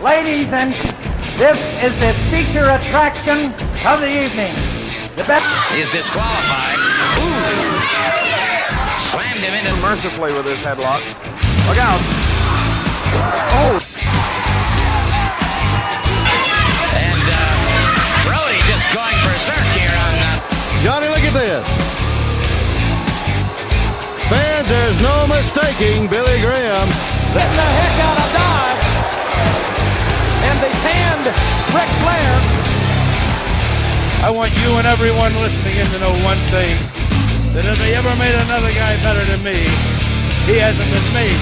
Ladies, and this is the feature attraction of the evening. The best is disqualified. Ooh. Slammed him into mercifully with his headlock. Look out. Oh. And Brody just going berserk here on Johnny, look at this. Fans, there's no mistaking Billy Graham. Getting the heck out of Dodge. And they tanned Ric Flair. I want you and everyone listening in to know one thing. That if they ever made another guy better than me, he hasn't been made.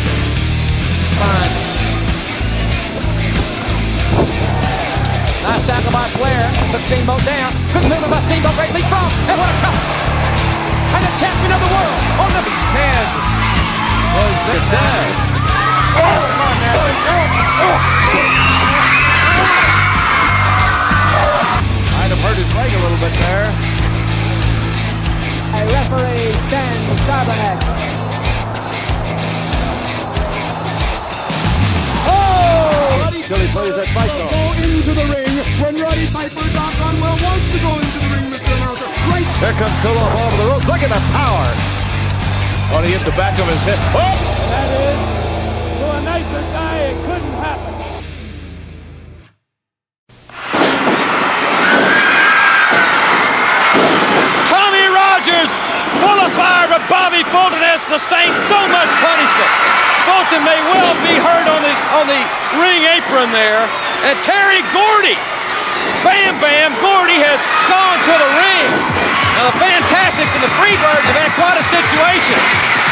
Fine. Nice tackle by Flair. Put Steamboat down. Good movement by Steamboat. Great leapfrog. And what a top. And the champion of the world on the head was the dead. Oh, come on now. Might have hurt his leg a little bit there. A referee stands stubborn. Oh! Billy plays that fight though. Go into the ring when Roddy Piper Doc Conwell wants to go into the ring, Mr. Announcer. Right. Here comes Koloff off the rope. Look at the power. Oh, he hit the back of his head. Oh! That is, to a nicer guy, it couldn't happen. Tommy Rogers, full of fire, but Bobby Fulton has sustained so much punishment. Fulton may well be hurt on the ring apron there. And Terry Gordy, Bam Bam Gordy has gone to the ring. Now the Fantastics and the Freebirds have had quite a situation.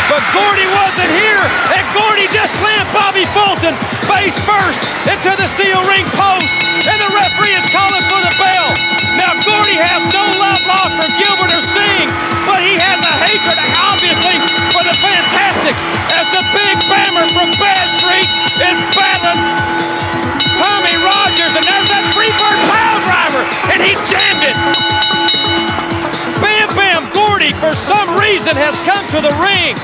But Gordy wasn't here, and Gordy just slammed Bobby Fulton face first into the steel ring post, and the referee is calling for the bell. Now Gordy has no love lost for Gilbert or Sting, but he has a hatred, obviously, for the Fantastics, as the big bammer from Bad Street is battling Tommy Rogers, and there's that Freebird pile driver, and he jammed it. Bam Bam Gordy, for some reason, has come to the ring.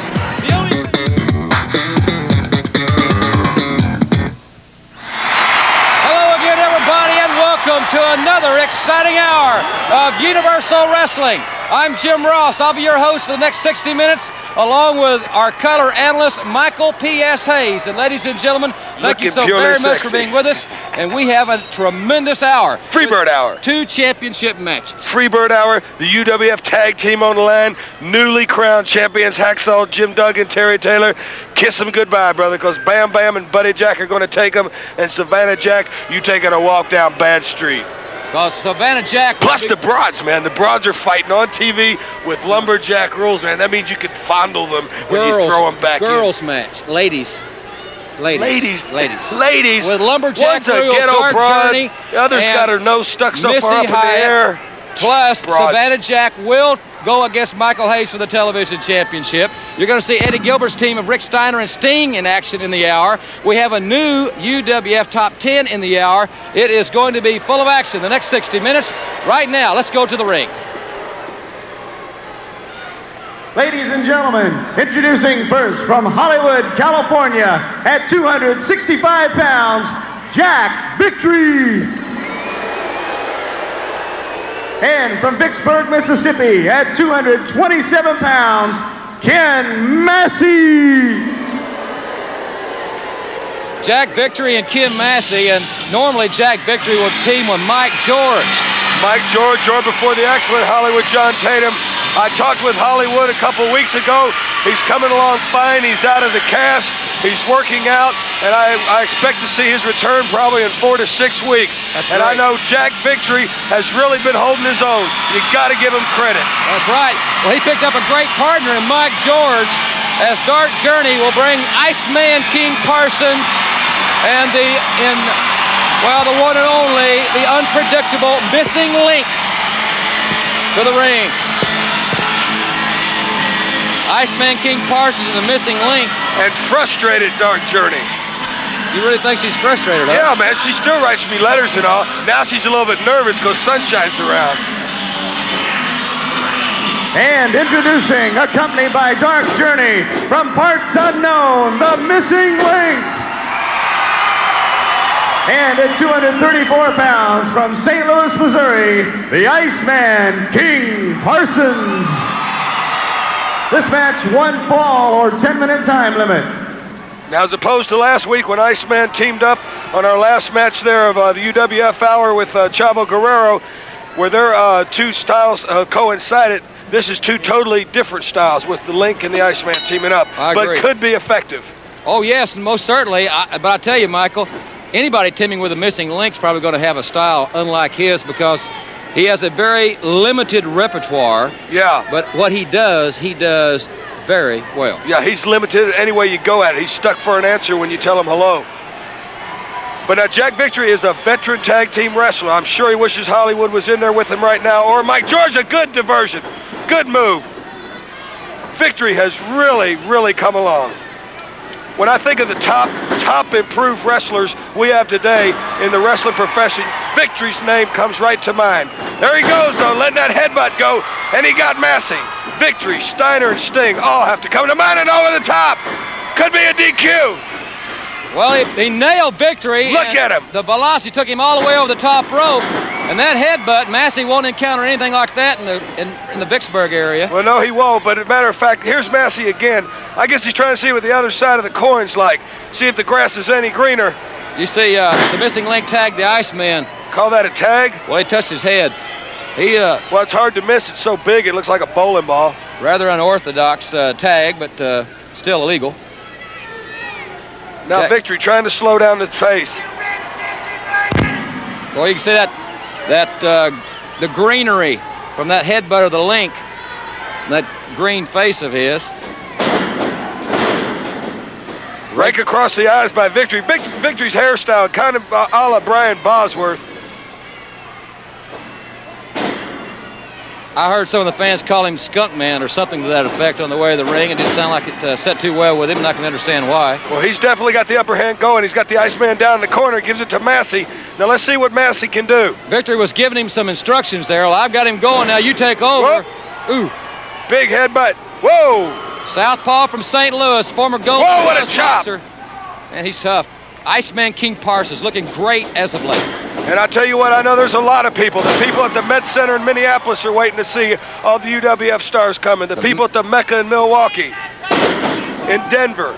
Hello again, everybody, and welcome to another exciting hour of Universal Wrestling. I'm Jim Ross. I'll be your host for the next 60 minutes, along with our color analyst, Michael P.S. Hayes. And ladies and gentlemen, thank you so very much for being with us. And we have a tremendous hour. Freebird Hour. 2 championship matches. Freebird Hour, the UWF tag team on the line. Newly crowned champions, Hacksaw, Jim Duggan, Terry Taylor. Kiss them goodbye, brother, because Bam Bam and Buddy Jack are going to take them. And Savannah Jack, you taking a walk down Bad Street. Because Savannah Jack... Plus the broads, man. The broads are fighting on TV with lumberjack rules, man. That means you can fondle them when you throw them back girls in. match. Ladies. Ladies. With lumberjack one's a rules, ghetto Dark broad, Journey, the other's got her nose stuck so far up in the air. Plus, Broad. Savannah Jack will go against Michael Hayes for the television championship. You're going to see Eddie Gilbert's team of Rick Steiner and Sting in action in the hour. We have a new UWF Top 10 in the hour. It is going to be full of action the next 60 minutes. Right now, let's go to the ring. Ladies and gentlemen, introducing first from Hollywood, California, at 265 pounds, Jack Victory. And from Vicksburg, Mississippi, at 227 pounds, Ken Massey. Jack Victory and Ken Massey, and normally Jack Victory will team with Mike George. Mike George joined before the excellent Hollywood John Tatum. I talked with Hollywood a couple weeks ago. He's coming along fine. He's out of the cast. He's working out, and I expect to see his return probably in 4 to 6 weeks. That's right. I know Jack Victory has really been holding his own. You got to give him credit. That's right. Well, he picked up a great partner in Mike George, as Dark Journey will bring Iceman King Parsons and the one and only, the unpredictable Missing Link to the ring. Iceman King Parsons and the Missing Link. And frustrated Dark Journey. You really think she's frustrated, huh? Yeah, man. She still writes me letters and all. Now she's a little bit nervous because Sunshine's around. And introducing, accompanied by Dark Journey, from parts unknown, the Missing Link. And at 234 pounds from St. Louis, Missouri, the Iceman, King Parsons. This match, 1 fall or 10-minute time limit. Now, as opposed to last week when Iceman teamed up on our last match there of the UWF Hour with Chavo Guerrero, where their two styles coincided, this is two totally different styles with the Link and the Iceman teaming up. I agree. But could be effective. Oh, yes, and most certainly. But I tell you, Michael, anybody teaming with a missing link's probably going to have a style unlike his because he has a very limited repertoire. Yeah. But what he does very well. Yeah, he's limited any way you go at it. He's stuck for an answer when you tell him hello. But now Jack Victory is a veteran tag team wrestler. I'm sure he wishes Hollywood was in there with him right now. Or Mike George, a good diversion. Good move. Victory has really, really come along. When I think of the top improved wrestlers we have today in the wrestling profession, Victory's name comes right to mind. There he goes, though, letting that headbutt go, and he got Massey. Victory, Steiner, and Sting all have to come to mind and over the top. Could be a DQ. Well, he nailed Victory. Look at him. The velocity took him all the way over the top rope. And that headbutt, Massey won't encounter anything like that in the Vicksburg area. Well, no, he won't. But as a matter of fact, here's Massey again. I guess he's trying to see what the other side of the coin's like. See if the grass is any greener. You see, the missing link tagged the Iceman. Call that a tag? Well, he touched his head. Well, it's hard to miss. It's so big, it looks like a bowling ball. Rather unorthodox tag, but still illegal. Now Victory trying to slow down the pace. Well, you can see the greenery from that headbutt of the Link, that green face of his. Rake across the eyes by Victory. Victory's hairstyle kind of a la Brian Bosworth. I heard some of the fans call him Skunk Man or something to that effect on the way of the ring. It didn't sound like it set too well with him, and I can understand why. Well, he's definitely got the upper hand going. He's got the Iceman down in the corner, gives it to Massey. Now let's see what Massey can do. Victory was giving him some instructions there. Well, I've got him going now. You take over. Whoa. Ooh. Big headbutt. Whoa. Southpaw from St. Louis, former gold. Whoa, what a chop. And he's tough. Iceman King Parsons looking great as of late. And I tell you what, I know there's a lot of people. The people at the Met Center in Minneapolis are waiting to see all the UWF stars coming. The people at the Mecca in Milwaukee, in Denver,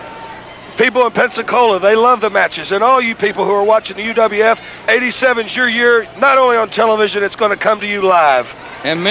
people in Pensacola, they love the matches. And all you people who are watching the UWF, 87's your year, not only on television, it's going to come to you live. And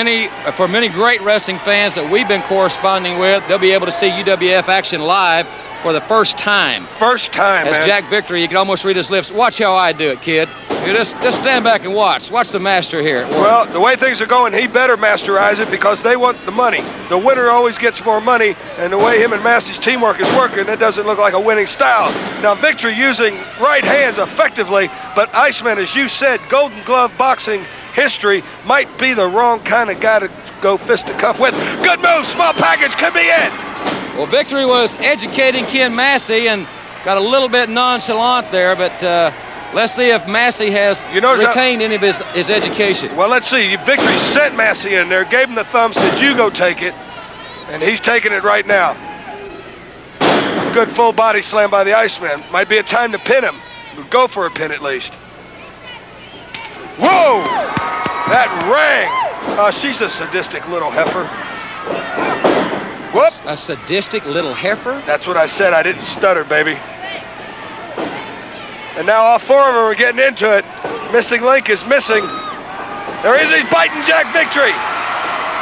for many great wrestling fans that we've been corresponding with, they'll be able to see UWF action live for the first time. First time, as man. Jack Victory, you can almost read his lips. Watch how I do it, kid. You just stand back and watch. Watch the master here. Well, the way things are going, he better masterize it because they want the money. The winner always gets more money, and the way him and Massey's teamwork is working, it doesn't look like a winning style. Now, Victory using right hands effectively, but Iceman, as you said, Golden Glove boxing history, might be the wrong kind of guy to go fist to cuff with. Good move, small package, could be it. Well, Victory was educating Ken Massey and got a little bit nonchalant there, but let's see if Massey has retained any of his education. Well, let's see. Victory sent Massey in there, gave him the thumb, said, you go take it, and he's taking it right now. Good full body slam by the Iceman. Might be a time to pin him. Go for a pin at least. Whoa! That rang. Oh, she's a sadistic little heifer. Whoop. A sadistic little heifer? That's what I said. I didn't stutter, baby. And now all four of them are getting into it. Missing link is missing. There he is. He's biting Jack Victory.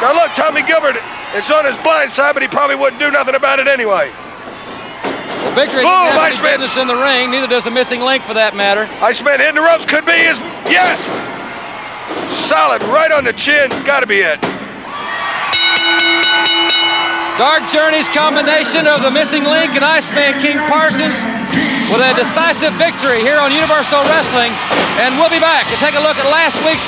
Now look, Tommy Gilbert, it's on his blind side, but he probably wouldn't do nothing about it anyway. Well, Victory doesn't have any business in the ring. Neither does the missing link, for that matter. Iceman hitting the ropes. Could be his. Yes. Solid right on the chin. Got to be it. Dark Journey's combination of the missing link and Iceman King Parsons with a decisive victory here on Universal Wrestling. And we'll be back to take a look at last week's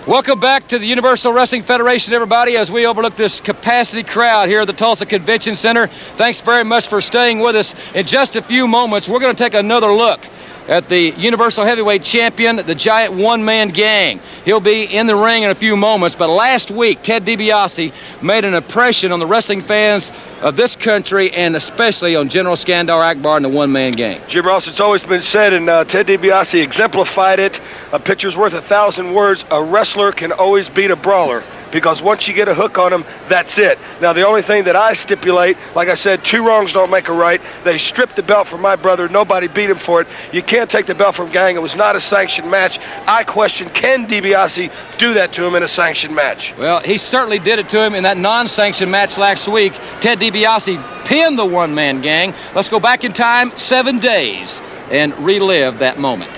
Welcome back to the Universal Wrestling Federation, everybody, as we overlook this capacity crowd here at the Tulsa Convention Center. Thanks very much for staying with us. In just a few moments, we're going to take another look at the Universal Heavyweight Champion, the Giant One-Man Gang. He'll be in the ring in a few moments, but last week, Ted DiBiase made an impression on the wrestling fans of this country, and especially on General Skandar Akbar and the One-Man Gang. Jim Ross, it's always been said, and Ted DiBiase exemplified it, a picture's worth 1,000 words. A wrestler can always beat a brawler, because once you get a hook on them, that's it. Now, the only thing that I stipulate, like I said, 2 wrongs don't make a right. They stripped the belt from my brother. Nobody beat him for it. You can't take the belt from Gang. It was not a sanctioned match. I question, can DiBiase do that to him in a sanctioned match? Well, he certainly did it to him in that non-sanctioned match last week. Ted DiBiase pinned the One-Man Gang. Let's go back in time 7 days and relive that moment.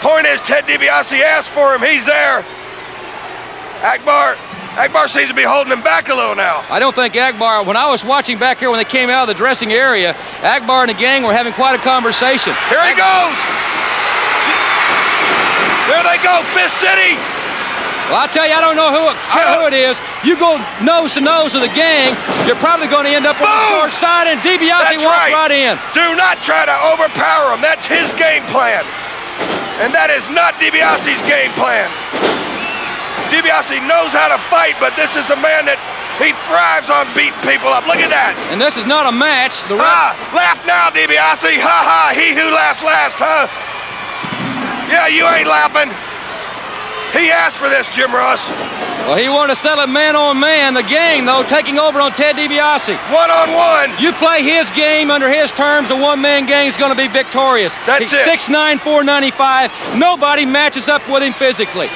Point is, Ted DiBiase asked for him. He's there. Akbar seems to be holding him back a little now. I don't think Akbar, when I was watching back here when they came out of the dressing area, Akbar and the gang were having quite a conversation. Here he goes. There they go, Fist City. Well, I'll tell you, I don't know who it is. You go nose to nose with the gang, you're probably going to end up on the short side, and DiBiase walked right in. Do not try to overpower him. That's his game plan. And that is not DiBiase's game plan. DiBiase knows how to fight, but this is a man that he thrives on beating people up. Look at that. And this is not a match. Laugh now, DiBiase. Ha ha, he who laughs last, huh? Yeah, you ain't laughing. He asked for this, Jim Ross. Well, he wanted to settle it man on man. The gang, though, taking over on Ted DiBiase. One-on-one. You play his game under his terms, the One-Man Gang's going to be victorious. That's it. 6'9", 495. Nobody matches up with him physically.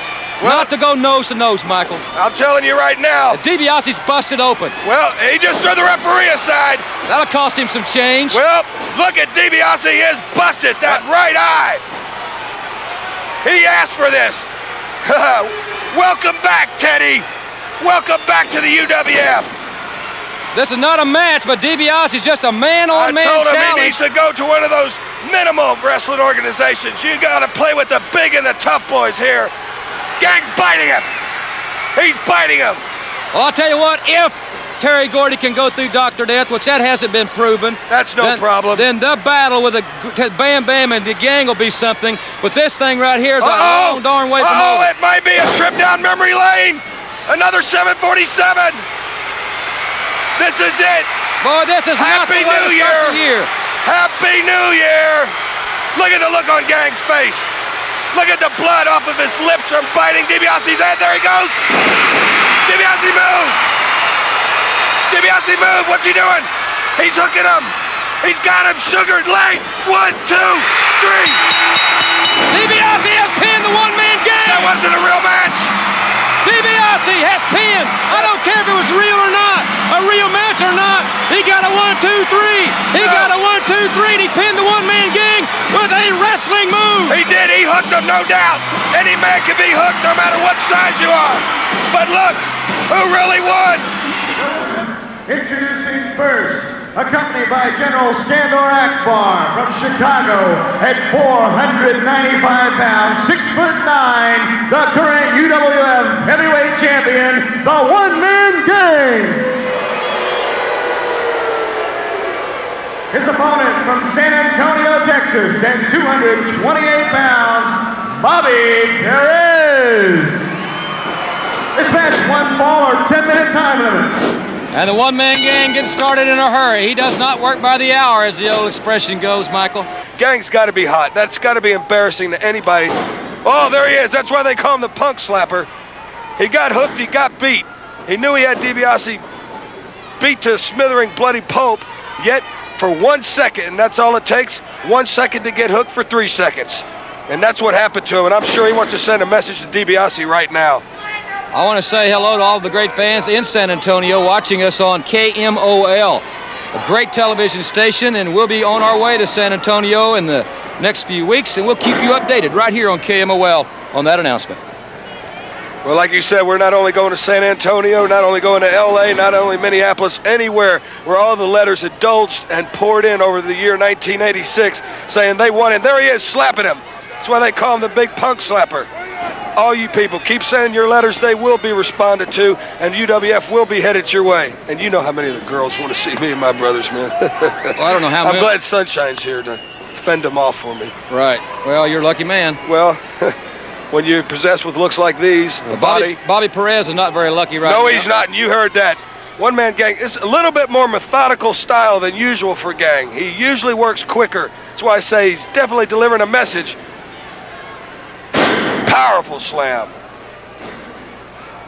Well, not to go nose to nose, Michael. I'm telling you right now. DiBiase's busted open. Well, he just threw the referee aside. That'll cost him some change. Well, look at DiBiase. He is busted, that right eye. He asked for this. Welcome back, Teddy. Welcome back to the UWF. This is not a match, but DiBiase is just a man-on-man challenge. I told him he needs to go to one of those minimal wrestling organizations. You got to play with the big and the tough boys here. Gang's biting him. He's biting him. Well, I'll tell you what, if Terry Gordy can go through Dr. Death, which that hasn't been proven. That's no problem. Then the battle with the Bam Bam and the gang will be something. But this thing right here is a long darn way from over. It might be a trip down memory lane. Another 747. This is it. Boy, this is not the way to start the year. Happy New Year. Look at the look on Gang's face. Look at the blood off of his lips from biting DiBiase's head. There he goes. DiBiase, move. DiBiase, move. What's he doing? He's hooking him. He's got him sugared leg. 1, 2, 3. DiBiase has pinned the One-Man Gang. That wasn't a real match. DiBiase has pinned. I don't care if it was real or not, a real match or not. He got a 1, 2, 3. He got a 1, 2, 3, and he pinned the One-Man Gang with a wrestling move. He did. He hooked him, no doubt. Any man can be hooked no matter what size you are. But look, who really won? Introducing first, accompanied by General Skandar Akbar from Chicago at 495 pounds, 6'9", the current UWF Heavyweight Champion, the One-Man Gang. His opponent from San Antonio, Texas, at 228 pounds, Bobby Perez. This match, 1 fall or 10-minute time limit. And the One-Man Gang gets started in a hurry. He does not work by the hour, as the old expression goes, Michael. Gang's got to be hot. That's got to be embarrassing to anybody. Oh, there he is. That's why they call him the Punk Slapper. He got hooked. He got beat. He knew he had DiBiase beat to a smothering bloody pulp, yet for 1 second, and that's all it takes, 1 second to get hooked for 3 seconds. And that's what happened to him, and I'm sure he wants to send a message to DiBiase right now. I want to say hello to all the great fans in San Antonio watching us on KMOL, a great television station, and we'll be on our way to San Antonio in the next few weeks, and we'll keep you updated right here on KMOL on that announcement. Well, like you said, we're not only going to San Antonio, not only going to LA, not only Minneapolis, anywhere where all the letters indulged and poured in over the year 1986 saying they won, and there he is slapping him. That's why they call him the Big Punk Slapper. all you people, keep sending your letters. They will be responded to, and UWF will be headed your way. And you know how many of the girls want to see me and my brothers, man. Well, I don't know how many. I'm glad Sunshine's here to fend them off for me. Right. Well, you're a lucky man. Well, when you're possessed with looks like these, Bobby Perez is not very lucky right now. No, he's not, and you heard that. One-man gang. It's a little bit more methodical style than usual for gang. He usually works quicker. That's why I say he's definitely delivering a message. Powerful slam.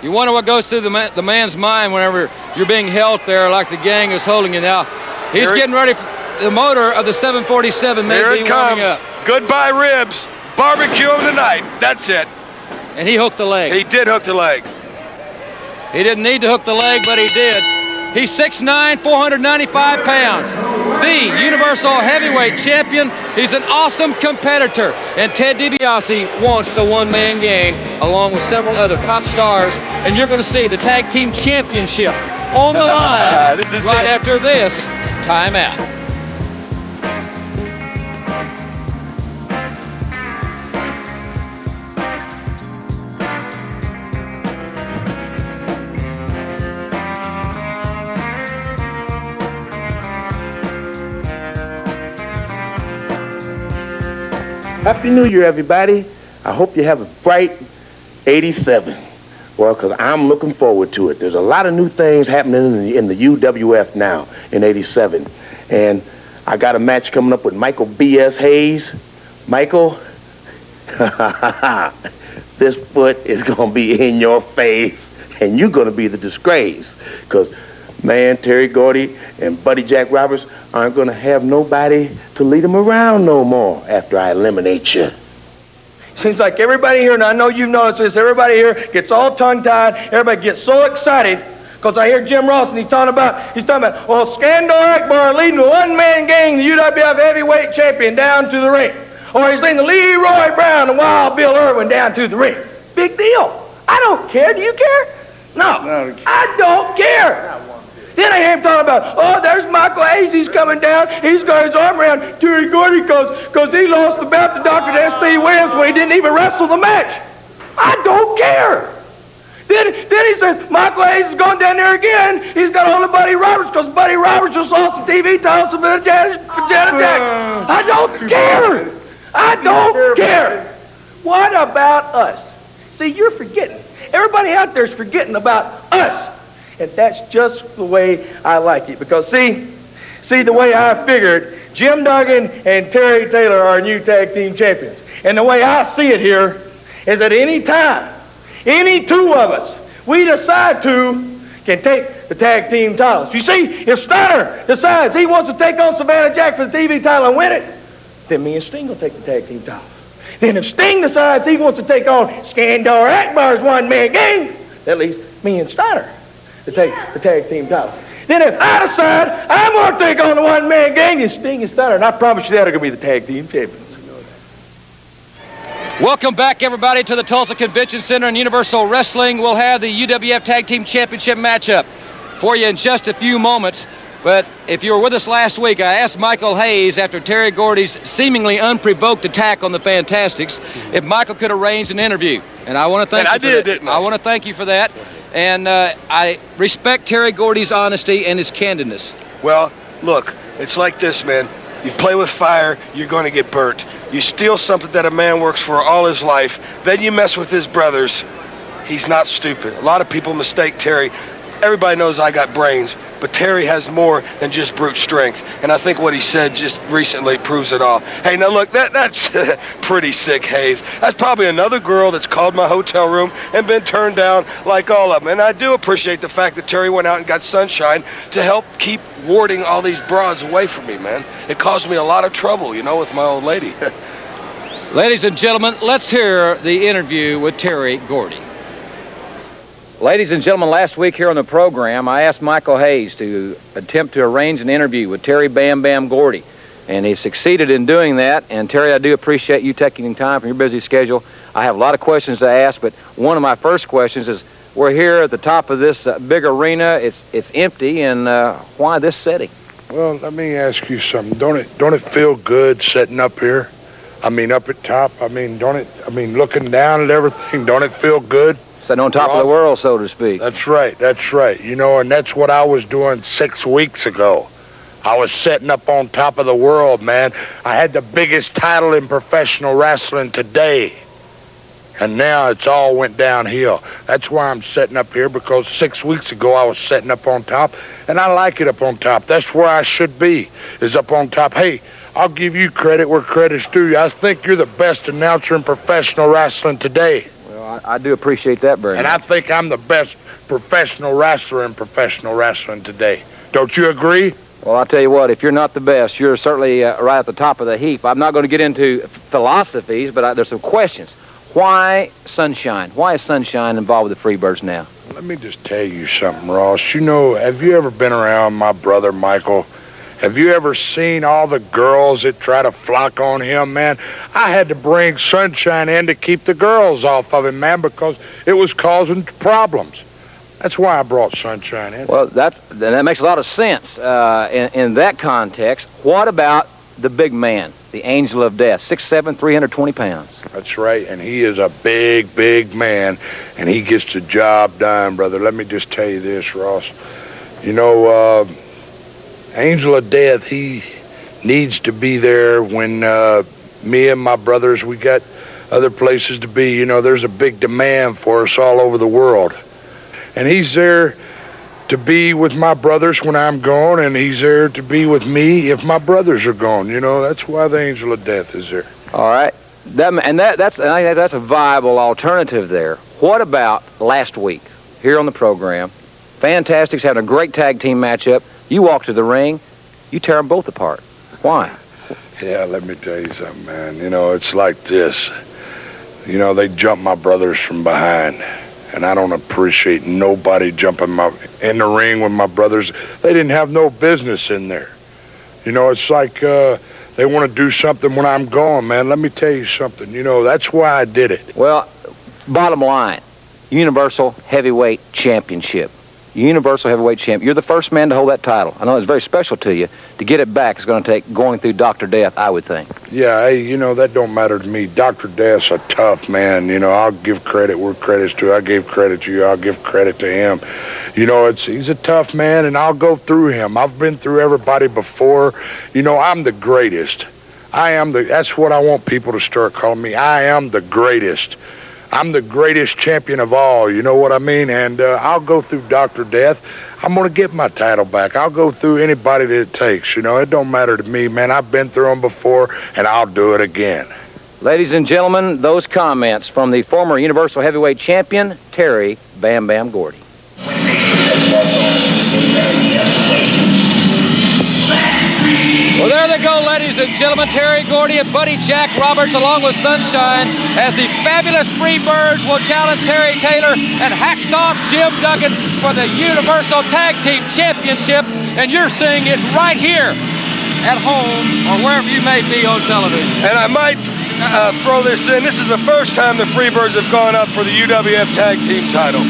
You wonder what goes through the man's mind whenever you're being held there like the gang is holding you now. He's getting ready for the motor of the 747 may be warming up. Goodbye ribs. Barbecue him tonight. That's it. And he hooked the leg. He did hook the leg. He didn't need to hook the leg, but he did. He's 6'9", 495 pounds. The Universal Heavyweight Champion. He's an awesome competitor. And Ted DiBiase wants the one-man gang along with several other top stars. And you're going to see the Tag Team Championship on the line right after this timeout. Happy New Year, everybody. I hope you have a bright 87. Well, because I'm looking forward to it. There's a lot of new things happening in the UWF now in 87. And I got a match coming up with Michael B.S. Hayes. Michael, this foot is going to be in your face, and you're going to be the disgrace. Because, man, Terry Gordy and Buddy Jack Roberts aren't going to have nobody to lead them around no more after I eliminate you. Seems like everybody here, and I know you've noticed this, everybody here gets all tongue-tied, everybody gets so excited, because I hear Jim Ross, and he's talking about, well, Skandor Akbar leading the one-man gang, the UWF heavyweight champion, down to the ring. Or he's leading the Leroy Brown and Wild Bill Irwin down to the ring. Big deal. I don't care. Do you care? No, I don't care. Then I hear him talking about, oh, there's Michael Hayes, he's coming down, he's got his arm around Terry Gordy because he lost the bout to Dr. S.T. Williams when he didn't even wrestle the match. I don't care. Then he says, Michael Hayes is going down there again, he's got hold of Buddy Roberts because Buddy Roberts just lost the TV title for Janet Jackson. I don't care. I don't care. What about us? See, you're forgetting. Everybody out there is forgetting about us. And that's just the way I like it. Because, see the way I figured, Jim Duggan and Terry Taylor are new tag team champions. And the way I see it here is that any time, any two of us, we decide to, can take the tag team titles. You see, if Steiner decides he wants to take on Savannah Jack for the TV title and win it, then me and Sting will take the tag team title. Then if Sting decides he wants to take on Skandor Akbar's one-man gang, that leaves me and Steiner to take the tag team titles. Then if I decide I'm going to take on the one-man gang, it's Sting and Steiner, and I promise you that are going to be the tag team champions. Welcome back, everybody, to the Tulsa Convention Center and Universal Wrestling. We'll have the UWF Tag Team Championship matchup for you in just a few moments. But if you were with us last week, I asked Michael Hayes, after Terry Gordy's seemingly unprovoked attack on the Fantastics, if Michael could arrange an interview. And I want to thank you for that. Didn't I? I want to thank you for that. And I respect Terry Gordy's honesty and his candidness. Well, look, it's like this, man. You play with fire, you're going to get burnt. You steal something that a man works for all his life, then you mess with his brothers. He's not stupid. A lot of people mistake Terry. Everybody knows I got brains, but Terry has more than just brute strength. And I think what he said just recently proves it all. Hey, now look, that's pretty sick, Hayes. That's probably another girl that's called my hotel room and been turned down like all of them. And I do appreciate the fact that Terry went out and got Sunshine to help keep warding all these broads away from me, man. It caused me a lot of trouble, you know, with my old lady. Ladies and gentlemen, let's hear the interview with Terry Gordy. Ladies and gentlemen, last week here on the program, I asked Michael Hayes to attempt to arrange an interview with Terry Bam Bam Gordy, and he succeeded in doing that. And Terry, I do appreciate you taking time from your busy schedule. I have a lot of questions to ask, but one of my first questions is, we're here at the top of this big arena. It's empty, and why this setting? Well, let me ask you something. Don't it feel good sitting up here? I mean, up at top, I mean, looking down at everything, don't it feel good? Sitting on top of the world, so to speak. That's right. You know, and that's what I was doing 6 weeks ago. I was sitting up on top of the world, man. I had the biggest title in professional wrestling today. And now it's all went downhill. That's why I'm sitting up here, because 6 weeks ago I was sitting up on top, and I like it up on top. That's where I should be, is up on top. Hey, I'll give you credit where credit's due. I think you're the best announcer in professional wrestling today. Well, I do appreciate that very much. And I think I'm the best professional wrestler in professional wrestling today. Don't you agree? Well, I'll tell you what, if you're not the best, you're certainly right at the top of the heap. I'm not going to get into philosophies, but there's some questions. Why Sunshine? Why is Sunshine involved with the Freebirds now? Let me just tell you something, Ross. You know, have you ever been around my brother, Michael? Have you ever seen all the girls that try to flock on him, man? I had to bring Sunshine in to keep the girls off of him, man, because it was causing problems. That's why I brought Sunshine in. Well, that makes a lot of sense in that context. What about the big man, the Angel of Death, 6'7", 320 pounds? That's right, and he is a big, big man, and he gets the job done, brother. Let me just tell you this, Ross. You know, Angel of Death, he needs to be there when me and my brothers, we got other places to be. You know, there's a big demand for us all over the world. And he's there to be with my brothers when I'm gone, and he's there to be with me if my brothers are gone. You know, that's why the Angel of Death is there. All right. That's a viable alternative there. What about last week here on the program? Fantastic's having a great tag team matchup. You walk to the ring, you tear them both apart. Why? Yeah, let me tell you something, man. You know, it's like this. You know, they jump my brothers from behind. And I don't appreciate nobody jumping in the ring with my brothers. They didn't have no business in there. You know, it's like they want to do something when I'm gone, man. Let me tell you something. You know, that's why I did it. Well, bottom line, Universal Heavyweight Championship. Universal Heavyweight Champ. You're the first man to hold that title. I know it's very special to you. To get it back is going to take going through Dr. Death, I would think. Yeah, hey, you know, that don't matter to me. Dr. Death's a tough man. You know, I'll give credit where credit's due. I gave credit to you. I'll give credit to him. You know, he's a tough man, and I'll go through him. I've been through everybody before. You know, I'm the greatest. That's what I want people to start calling me. I am the greatest. I'm the greatest champion of all, you know what I mean? And I'll go through Dr. Death. I'm going to get my title back. I'll go through anybody that it takes, you know. It don't matter to me, man. I've been through them before, and I'll do it again. Ladies and gentlemen, those comments from the former Universal Heavyweight Champion, Terry Bam Bam Gordy. Well, there they go, ladies and gentlemen. Terry Gordy and Buddy Jack Roberts, along with Sunshine, as the fabulous Freebirds will challenge Terry Taylor and Hacksaw Jim Duggan for the Universal Tag Team Championship. And you're seeing it right here at home or wherever you may be on television. And I might throw this in. This is the first time the Freebirds have gone up for the UWF Tag Team title.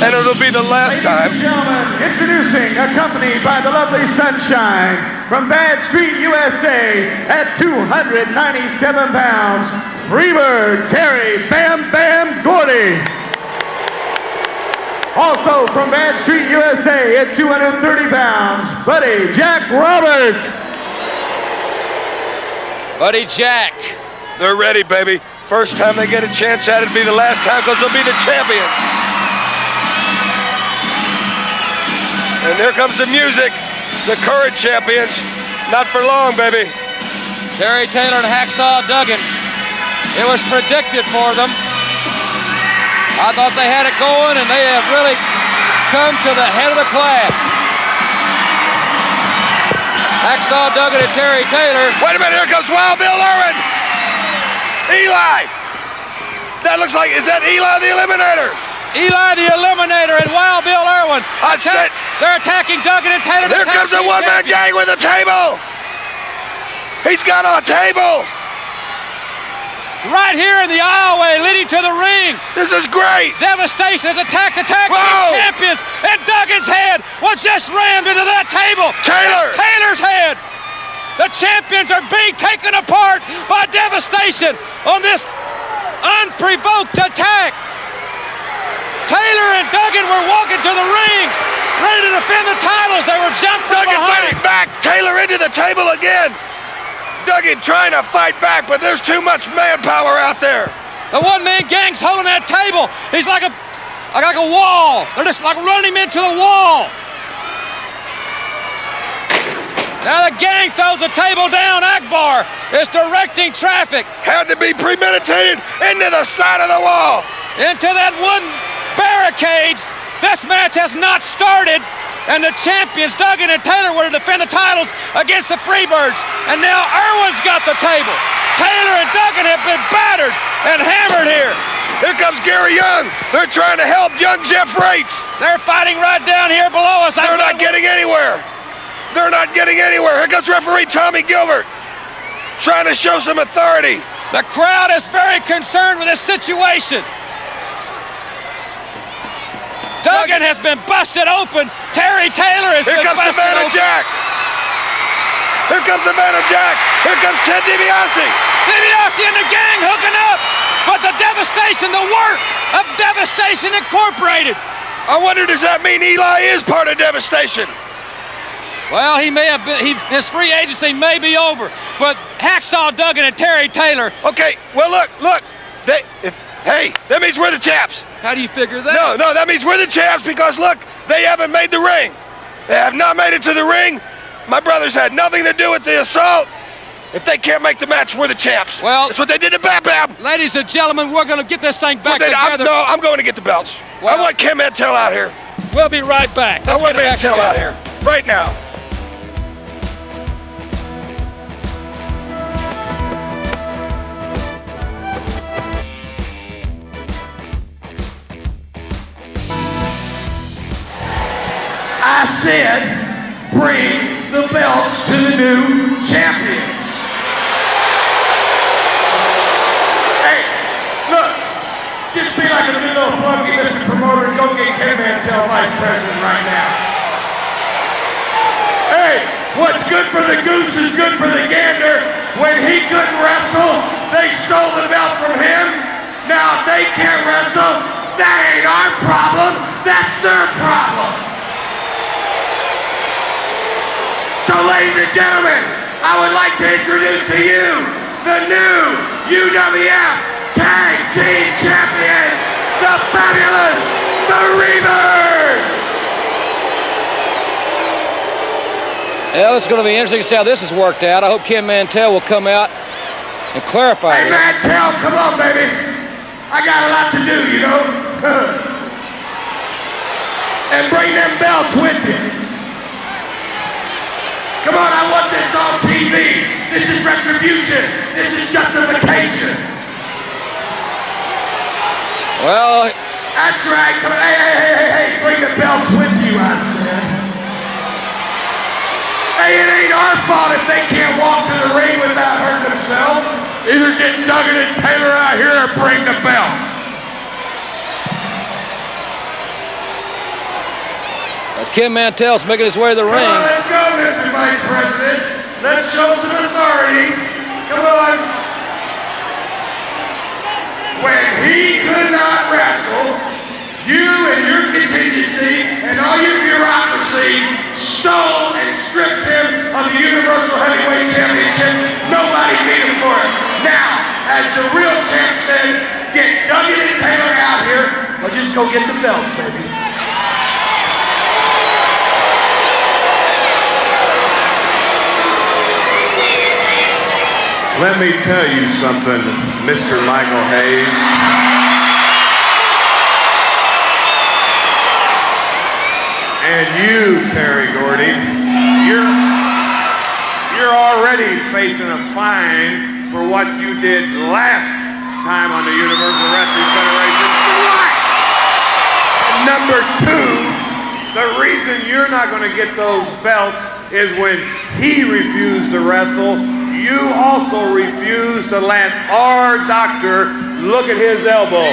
And it'll be the last time. Ladies and gentlemen, introducing, accompanied by the lovely Sunshine, from Bad Street, USA, at 297 pounds, Freebird Terry Bam Bam Gordy. Also from Bad Street, USA, at 230 pounds, Buddy Jack Roberts. Buddy Jack. They're ready, baby. First time they get a chance at it, be the last time, because they'll be the champions. And here comes the music. The current champions. Not for long, baby. Terry Taylor and Hacksaw Duggan. It was predicted for them. I thought they had it going, and they have really come to the head of the class. Hacksaw Duggan and Terry Taylor. Wait a minute, here comes Wild Bill Irwin. Eli. That looks like, is that Eli the Eliminator? Eli the Eliminator and Wild Bill Irwin. They're attacking Duggan and Taylor. There comes a one-man gang with a table. He's got a table. Right here in the aisleway leading to the ring. This is great. Devastation has attacked the tag team champions. And Duggan's head was just rammed into that table. Taylor's head. The champions are being taken apart by devastation on this unprovoked attack. Taylor and Duggan were walking to the ring, ready to defend the titles. They were jumped from Duggan behind. fighting back. Taylor into the table again. Duggan trying to fight back, but there's too much manpower out there. The one-man gang's holding that table. He's like a wall. They're just like running him into the wall. Now the gang throws the table down. Akbar is directing traffic. Had to be premeditated into the side of the wall. Into that one barricades. This match has not started. And the champions, Duggan and Taylor, were to defend the titles against the Freebirds. And now Irwin's got the table. Taylor and Duggan have been battered and hammered here. Here comes Gary Young. They're trying to help young Jeff Rates. They're fighting right down here below us. They're not getting anywhere. They're not getting anywhere. Here comes referee Tommy Gilbert, trying to show some authority. The crowd is very concerned with this situation. Duggan has been busted open. Terry Taylor has been busted open. Here comes Savannah Jack. Here comes Savannah Jack. Here comes Ted DiBiase. DiBiase and the gang hooking up. But the devastation, the work of Devastation Incorporated. I wonder, does that mean Eli is part of Devastation? Well, he may have been. His free agency may be over. But Hacksaw Duggan and Terry Taylor. Okay, well, look. Hey, that means we're the chaps. How do you figure that? No, that means we're the champs because, look, they haven't made the ring. They have not made it to the ring. My brothers had nothing to do with the assault. If they can't make the match, we're the champs. Well, that's what they did to Bam Bam. Ladies and gentlemen, we're going to get this thing back together. I'm going to get the belts. Well, I want Kim Mantell out here. We'll be right back. I want Mantell out here right now. I said, bring the belts to the new champions. Hey, look, just be like a little flunky, Mr. Promoter, and go get Kim Mantell Vice President right now. Hey, what's good for the goose is good for the gander. When he couldn't wrestle, they stole the belt from him. Now if they can't wrestle, that ain't our problem, that's their problem. So, ladies and gentlemen, I would like to introduce to you the new UWF Tag Team Champions, the fabulous Freebirds. Yeah, this is going to be interesting to see how this has worked out. I hope Kim Mantell will come out and clarify. Hey, Mantell, come on, baby. I got a lot to do, you know. And bring them belts with you. Come on, I want this on TV. This is retribution. This is justification. Well, that's right. Come on. Hey, bring the belts with you, I said. Hey, it ain't our fault if they can't walk to the ring without hurting themselves. Either get Duggan and Taylor out here or bring the belts. as Kim Mantell's making his way to the ring. Come on, let's go, Mr. Vice President. Let's show some authority. Come on. When he could not wrestle, you and your contingency and all your bureaucracy stole and stripped him of the Universal Heavyweight Championship. Nobody beat him for it. Now, as the real champ said, get Duggan and Taylor out here, or just go get the belts, baby. Let me tell you something, Mr. Michael Hayes. And you, Terry Gordy, you're already facing a fine for what you did last time on the Universal Wrestling Federation. What? And number two, the reason you're not going to get those belts is when he refused to wrestle, you also refused to let our doctor look at his elbow.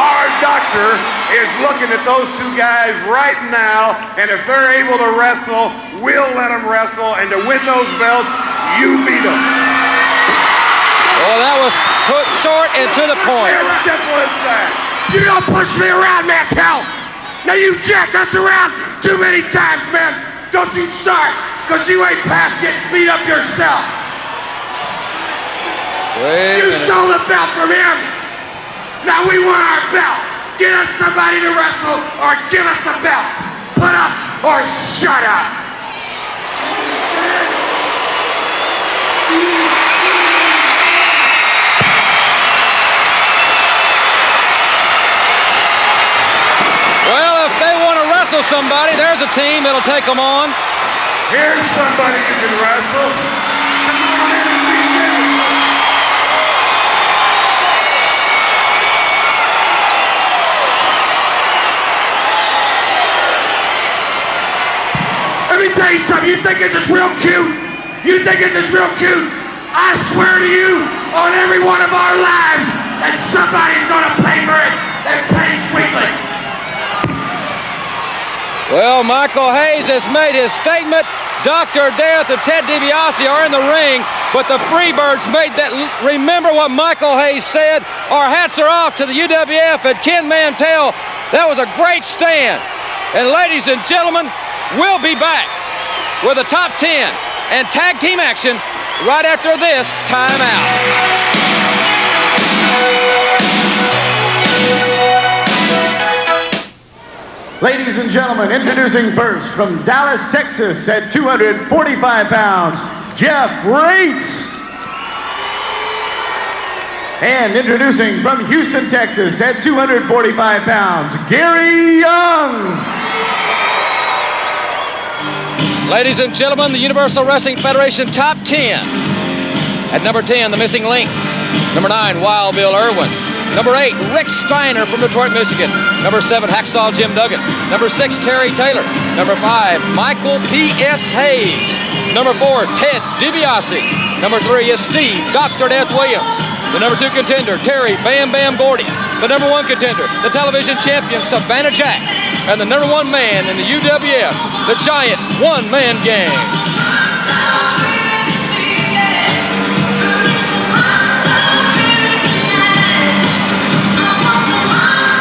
Our doctor is looking at those two guys right now, and if they're able to wrestle, we'll let them wrestle, and to win those belts, you beat them. Well, that was put short and to the point. As simple as that. You don't push me around, man, Cal. Now you jacked us around too many times, man. Don't you start, because you ain't past getting beat up yourself. You stole the belt from him. Now we want our belt. Get us somebody to wrestle or give us the belts. Put up or shut up. Well, if they want to wrestle somebody, there's a team that'll take them on. Here's somebody who can wrestle. Let me tell you something. You think this is real cute? You think this is real cute? I swear to you, on every one of our lives, that somebody's gonna pay for it and pay sweetly. Well, Michael Hayes has made his statement. Dr. Death and Ted DiBiase are in the ring, but the Freebirds made that. Remember what Michael Hayes said? Our hats are off to the UWF and Ken Mantell. That was a great stand. And ladies and gentlemen, we'll be back with the top 10 and tag team action right after this timeout. Ladies and gentlemen, introducing first from Dallas, Texas at 245 pounds, Jeff Rates. And introducing from Houston, Texas at 245 pounds, Gary Young. Ladies and gentlemen, the Universal Wrestling Federation top 10. At number 10, the missing link. Number 9, Wild Bill Irwin. Number 8, Rick Steiner from Detroit, Michigan. Number 7, Hacksaw Jim Duggan. Number 6, Terry Taylor. Number 5, Michael P.S. Hayes. Number 4, Ted DiBiase. Number 3 is Steve Dr. Death Williams. The number 2 contender, Terry Bam Bam Gordy. The number 1 contender, the television champion, Savannah Jack. And the number 1 man in the UWF, the giant one-man gang.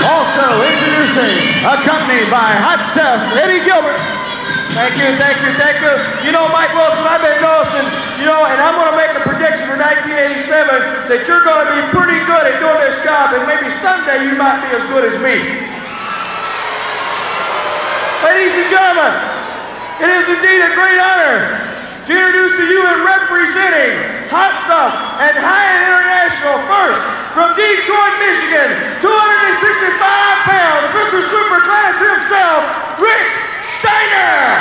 Also introducing, accompanied by Hot Stuff, Eddie Gilbert. Thank you, thank you, thank you. You know, Mike Wilson, I've been noticing, you know, and I'm going to make a prediction for 1987 that you're going to be pretty good at doing this job, and maybe someday you might be as good as me. Ladies and gentlemen, it is indeed a great honor to introduce to you and representing Hot Stuff and Hyatt International first from Detroit, Michigan, 265 pounds, Mr. Superclass himself, Rick Steiner.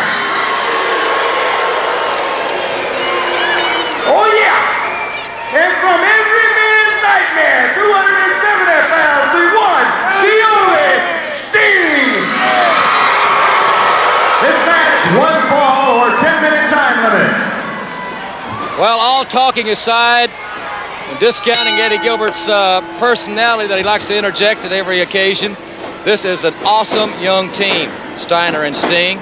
Oh yeah. And from every man's nightmare, 270 pounds, the one, the only, Sting. This match, 1 fall or 10-minute time limit. Well, all talking aside, and discounting Eddie Gilbert's personality that he likes to interject at every occasion, this is an awesome young team, Steiner and Sting.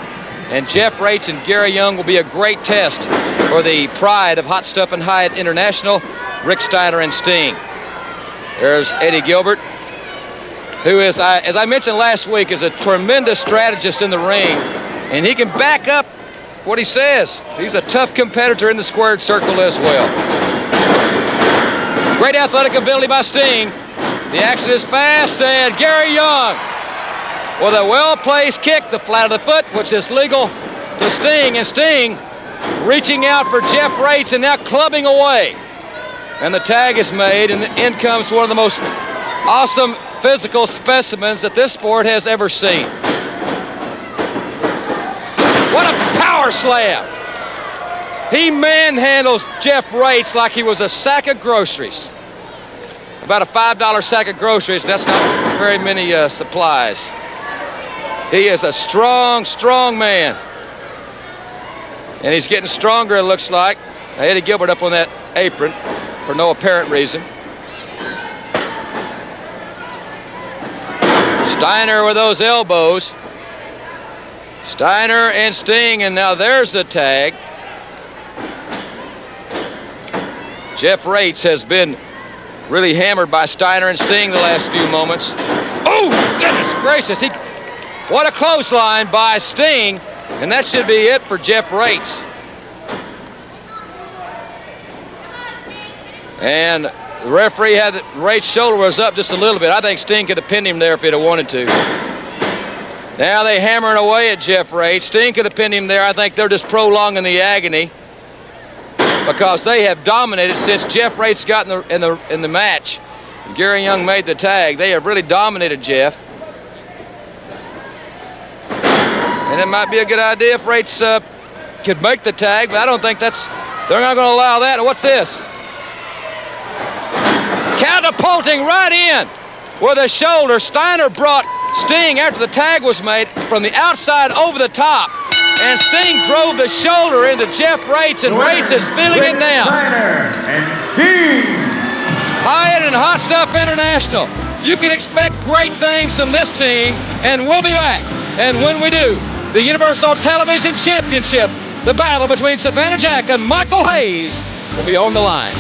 And Jeff Rates and Gary Young will be a great test for the pride of Hot Stuff and Hyatt International, Rick Steiner and Sting. There's Eddie Gilbert, who is, as I mentioned last week, is a tremendous strategist in the ring. And he can back up what he says. He's a tough competitor in the squared circle as well. Great athletic ability by Sting. The action is fast, and Gary Young with a well-placed kick, the flat of the foot, which is legal to Sting. And Sting reaching out for Jeff Rates and now clubbing away. And the tag is made, and in comes one of the most awesome physical specimens that this sport has ever seen. What a power slam! He manhandles Jeff Rates like he was a sack of groceries. About a $5 sack of groceries. That's not very many supplies. He is a strong, strong man. And he's getting stronger, it looks like. Now, Eddie Gilbert up on that apron for no apparent reason. Steiner with those elbows. Steiner and Sting, and now there's the tag. Jeff Rates has been really hammered by Steiner and Sting the last few moments. Oh, goodness gracious. What a clothesline by Sting, and that should be it for Jeff Rates. And the referee had Rates' shoulder was up just a little bit. I think Sting could have pinned him there if he'd have wanted to. Now they hammering away at Jeff Rates. Sting could have pinned him there. I think they're just prolonging the agony because they have dominated since Jeff Rates got in the match. Gary Young made the tag. They have really dominated Jeff. And it might be a good idea if Rates could make the tag, but I don't think they're not going to allow that. And what's this? Catapulting right in with a shoulder. Steiner brought Sting after the tag was made from the outside over the top. And Sting drove the shoulder into Jeff Rates, and Rates is feeling it now. Steiner and Sting. Hyatt and Hot Stuff International. You can expect great things from this team, and we'll be back. And when we do, the Universal Television Championship, the battle between Savannah Jack and Michael Hayes, will be on the line.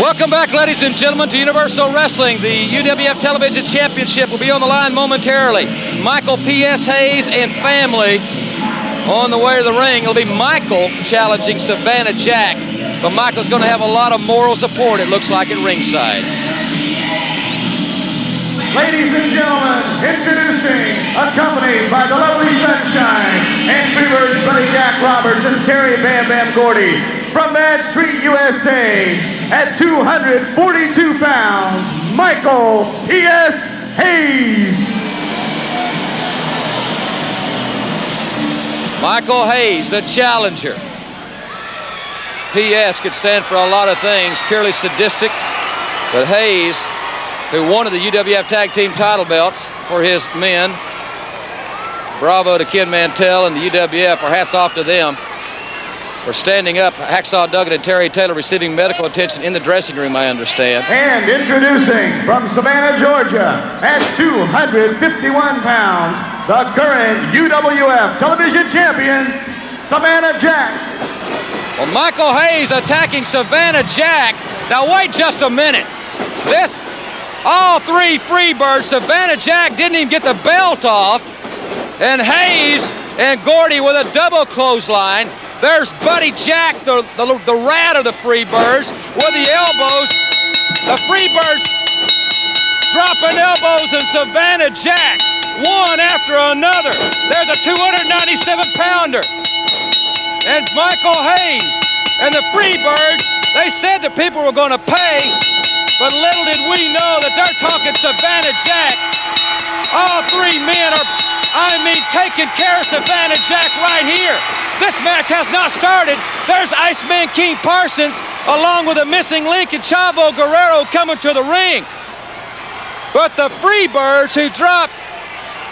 Welcome back, ladies and gentlemen, to Universal Wrestling. The UWF Television Championship will be on the line momentarily. Michael P.S. Hayes and family on the way to the ring. It'll be Michael challenging Savannah Jack, but Michael's going to have a lot of moral support, it looks like, at ringside. Ladies and gentlemen, introducing, accompanied by the lovely Sunshine and Freebirds Buddy Jack Roberts and Terry Bam Bam Gordy, from Mad Street, USA, at 242 pounds, Michael P.S. Hayes. Michael Hayes, the challenger. P.S. could stand for a lot of things, purely sadistic, but Hayes, who wanted the UWF Tag Team title belts for his men, bravo to Ken Mantell and the UWF, our hats off to them. We're standing up. Hacksaw Duggan and Terry Taylor receiving medical attention in the dressing room, I understand. And introducing from Savannah, Georgia, at 251 pounds, the current UWF Television Champion, Savannah Jack. Well, Michael Hayes attacking Savannah Jack. Now, wait just a minute. All three Freebirds, Savannah Jack didn't even get the belt off. And Hayes and Gordy with a double clothesline. There's Buddy Jack, the rat of the Freebirds, with the elbows. The Freebirds dropping elbows and Savannah Jack, one after another. There's a 297-pounder. And Michael Hayes and the Freebirds, they said that people were going to pay, but little did we know that they're talking Savannah Jack. All three men are, taking care of Savannah Jack right here. This match has not started. There's Iceman King Parsons along with a missing link and Chavo Guerrero coming to the ring. But the Freebirds, who dropped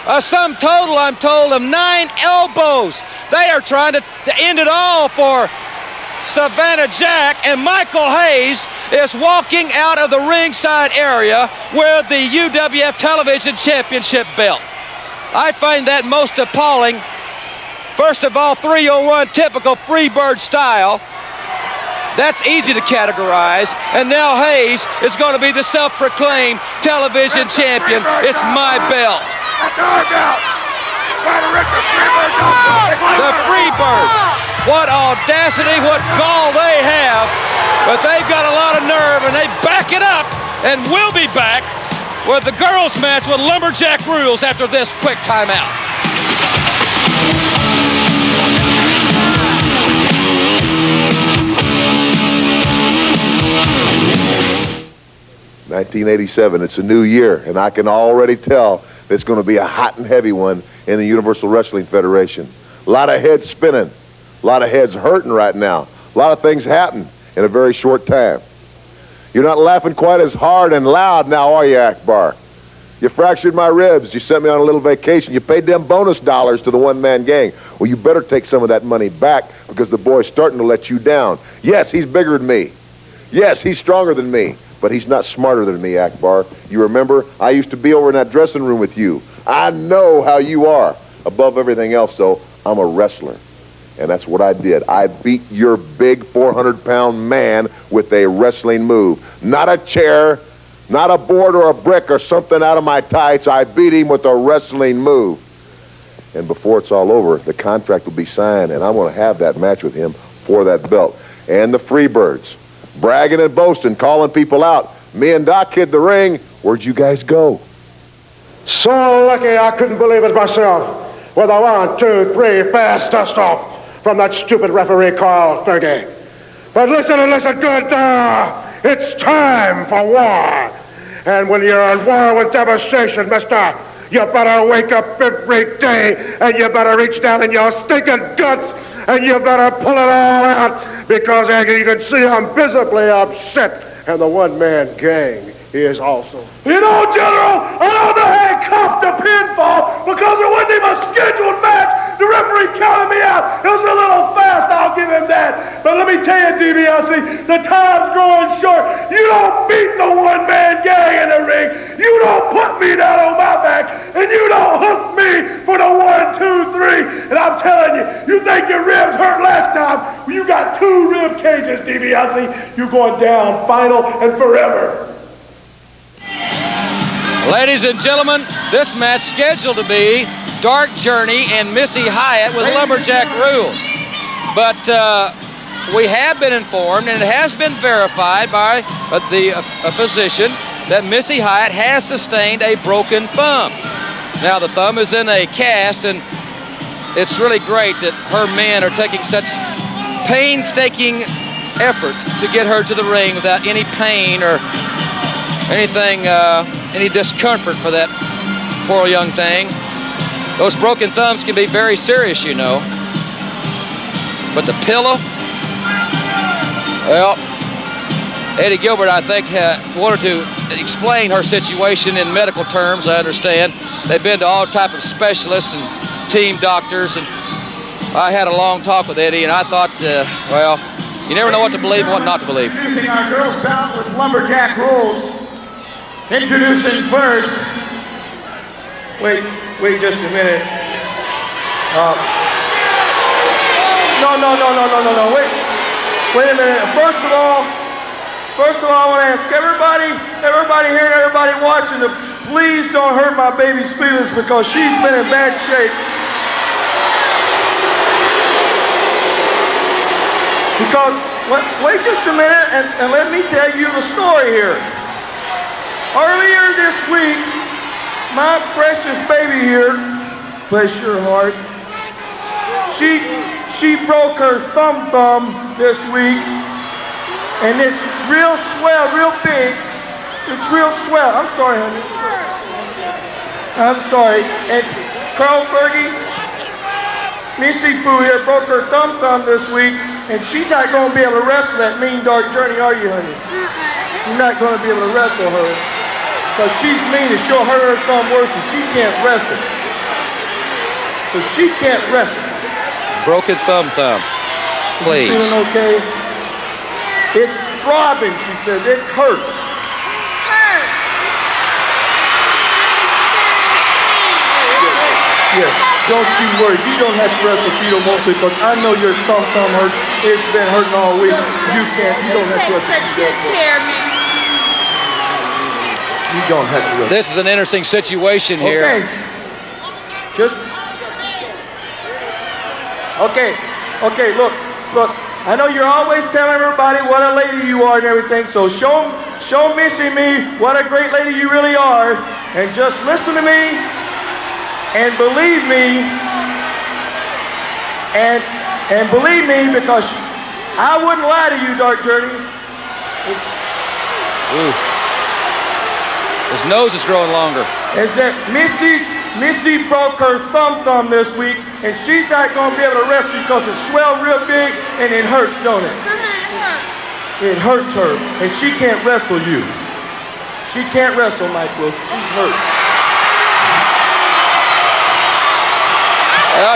a sum total, I'm told, of 9 elbows. They are trying to end it all for Savannah Jack, and Michael Hayes is walking out of the ringside area with the UWF Television Championship belt. I find that most appalling. First of all, 301, typical Freebird style. That's easy to categorize. And now Hayes is going to be the self-proclaimed television champion. It's my belt. The Freebirds. What audacity, what gall they have. But they've got a lot of nerve, and they back it up. And we'll be back with the girls' match with Lumberjack Rules after this quick timeout. '87, it's a new year, and I can already tell it's going to be a hot and heavy one in the Universal Wrestling Federation. A lot of heads spinning, a lot of heads hurting right now, a lot of things happen in a very short time. You're not laughing quite as hard and loud now, are you, Akbar? You fractured my ribs. You sent me on a little vacation. You paid them bonus dollars to the one-man gang. Well, you better take some of that money back because the boy's starting to let you down. Yes, he's bigger than me. Yes, he's stronger than me. But he's not smarter than me, Akbar. You remember, I used to be over in that dressing room with you. I know how you are. Above everything else, though, I'm a wrestler. And that's what I did. I beat your big 400-pound man with a wrestling move. Not a chair, not a board or a brick or something out of my tights. I beat him with a wrestling move. And before it's all over, the contract will be signed, and I'm going to have that match with him for that belt. And the Freebirds, bragging and boasting, calling people out. Me and Doc hit the ring. Where'd you guys go? So lucky I couldn't believe it myself. With a 1, 2, 3 fast dust-off from that stupid referee Carl Fergie. But listen and listen good. It's time for war. And when you're at war with devastation, mister, you better wake up every day and you better reach down in your stinking guts and you better pull it all out because as you can see, I'm visibly upset. And the one-man gang is also. You know, General, I don't know how he copped the pinfall because it wasn't even a scheduled match. The referee counted me out. It was a little fast, I'll give him that. But let me tell you, DiBiase, the time's growing short. You don't beat the one-man gang in the ring. You don't put me down on my back, and you don't hook me for the 1, 2, 3. And I'm telling you, you think your ribs hurt last time? Well, you got 2 rib cages, DiBiase. You're going down final and forever. Ladies and gentlemen, this match scheduled to be Dark Journey and Missy Hyatt with lumberjack rules. But we have been informed, and it has been verified by the physician, that Missy Hyatt has sustained a broken thumb. Now, the thumb is in a cast, and it's really great that her men are taking such painstaking effort to get her to the ring without any pain or anything, any discomfort for that poor young thing. Those broken thumbs can be very serious, you know. But the pillow, well, Eddie Gilbert, I think, wanted to explain her situation in medical terms, I understand. They've been to all type of specialists and team doctors, and I had a long talk with Eddie, and I thought, well, you never know what to believe and what not to believe. Introducing our girls bout with lumberjack rules. Introducing first. Wait just a minute. No. Wait a minute. First of all, I want to ask everybody here and everybody watching to please don't hurt my baby's feelings because she's been in bad shape. Because, wait just a minute and let me tell you the story here. Earlier this week, my precious baby here, bless your heart, she broke her thumb this week, and it's real swell, real big. It's real swell. I'm sorry, honey. I'm sorry. And Carl Fergie, Missy Pooh here broke her thumb this week, and she's not going to be able to wrestle that mean Dark Journey, are you, honey? You're not going to be able to wrestle her. Because she's mean and she'll hurt her thumb worse and she can't wrestle. Because she can't wrestle. Broken thumb. Please. You feeling okay? It's throbbing, she said. It hurts. Yes, don't you worry. You don't have to wrestle if you don't want to because I know your thumb hurts. It's been hurting all week. You don't have to wrestle. You don't have to wrestle. This is an interesting situation here. Okay, look. I know you're always telling everybody what a lady you are and everything, so show Missy me what a great lady you really are, and just listen to me, and believe me, and believe me, because I wouldn't lie to you, Dark Journey. Ooh. His nose is growing longer. Is that Missy broke her thumb this week, and she's not going to be able to wrestle because it swelled real big and it hurts, don't it? It hurts her, and she can't wrestle you. She can't wrestle, Mike Wilson. She's hurt.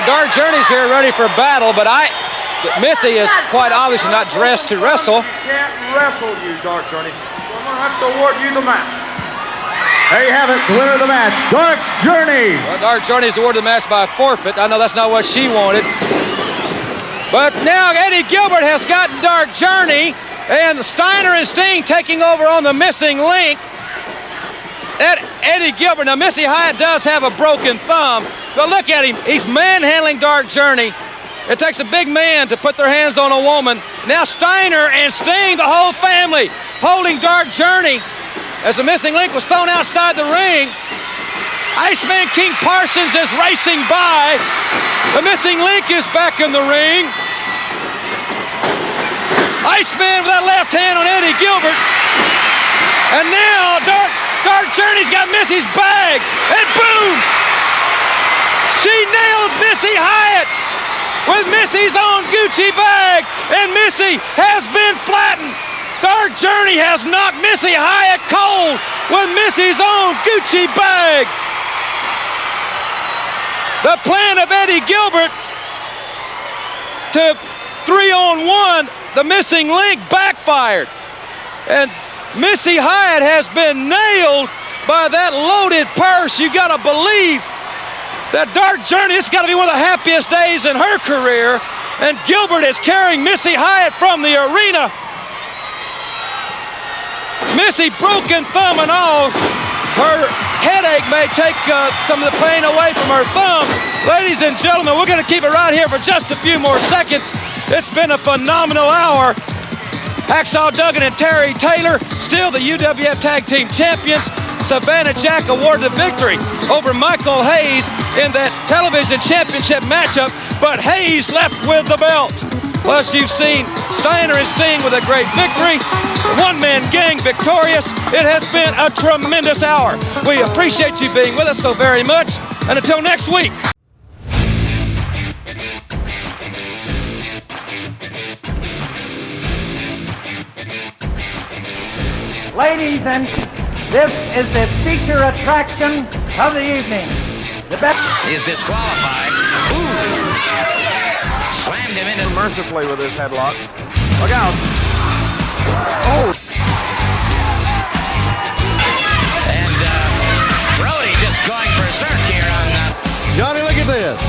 Dark Journey's here ready for battle, but Missy is quite obviously not dressed to wrestle. She can't wrestle you, Dark Journey. I'm going to have to award you the match. There you have it, the winner of the match, Dark Journey. Well, Dark Journey's awarded the match by forfeit. I know that's not what she wanted. But now Eddie Gilbert has gotten Dark Journey, and Steiner and Sting taking over on the missing link. Eddie Gilbert, now Missy Hyatt does have a broken thumb, but look at him. He's manhandling Dark Journey. It takes a big man to put their hands on a woman. Now Steiner and Sting, the whole family, holding Dark Journey as the missing link was thrown outside the ring. Iceman King Parsons is racing by. The missing link is back in the ring. Iceman with that left hand on Eddie Gilbert. And now Dark Journey's got Missy's bag. And boom! She nailed Missy Hyatt with Missy's own Gucci bag. And Missy has been flattened. Dark Journey has knocked Missy Hyatt cold with Missy's own Gucci bag. The plan of Eddie Gilbert to 3-on-1, the missing link, backfired. And Missy Hyatt has been nailed by that loaded purse. You got to believe that Dark Journey, this has got to be one of the happiest days in her career. And Gilbert is carrying Missy Hyatt from the arena. Missy, broken thumb and all. Her headache may take some of the pain away from her thumb. Ladies and gentlemen, we're going to keep it right here for just a few more seconds. It's been a phenomenal hour. Hacksaw Duggan and Terry Taylor, still the UWF Tag Team Champions. Savannah Jack awarded the victory over Michael Hayes in that television championship matchup, but Hayes left with the belt. Plus, you've seen Steiner and Sting with a great victory. The one-man gang victorious. It has been a tremendous hour. We appreciate you being with us so very much. And until next week. Ladies and this is the feature attraction of the evening. The best is disqualified. Ooh. Slammed him into mercifully with his headlock. Look out. Oh. And Brody just going berserk here on Johnny, look at this.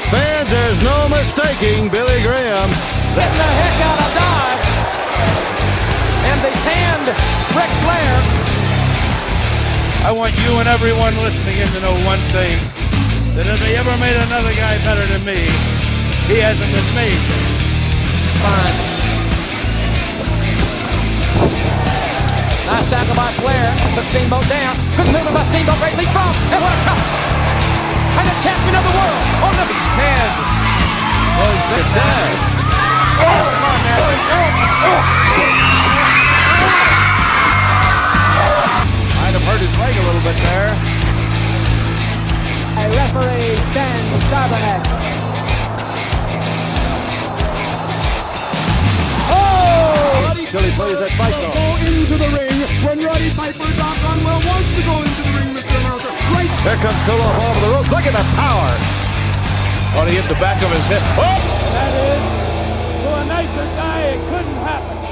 Fans, there's no mistaking Billy Graham. Getting the heck out of Dodge. And they tanned Ric Flair. I want you and everyone listening in to know one thing, that if they ever made another guy better than me, he hasn't been made. Fine. Nice tackle by Flair. Put Steamboat down. Good movement by Steamboat. Great leap from. And what a chop. And the champion of the world on the head was the tag. Oh, come on now. Might have hurt his leg a little bit there. a referee stands stubborn. Till he plays that fight though. Go into the ring when Roddy Piper Doc Conwell wants to go into the ring, Mr. Announcer. Right. Here comes Koloff off the ropes. Look at the power. Oh, he hit the back of his head. Oh! That is, to a nicer guy, it couldn't happen.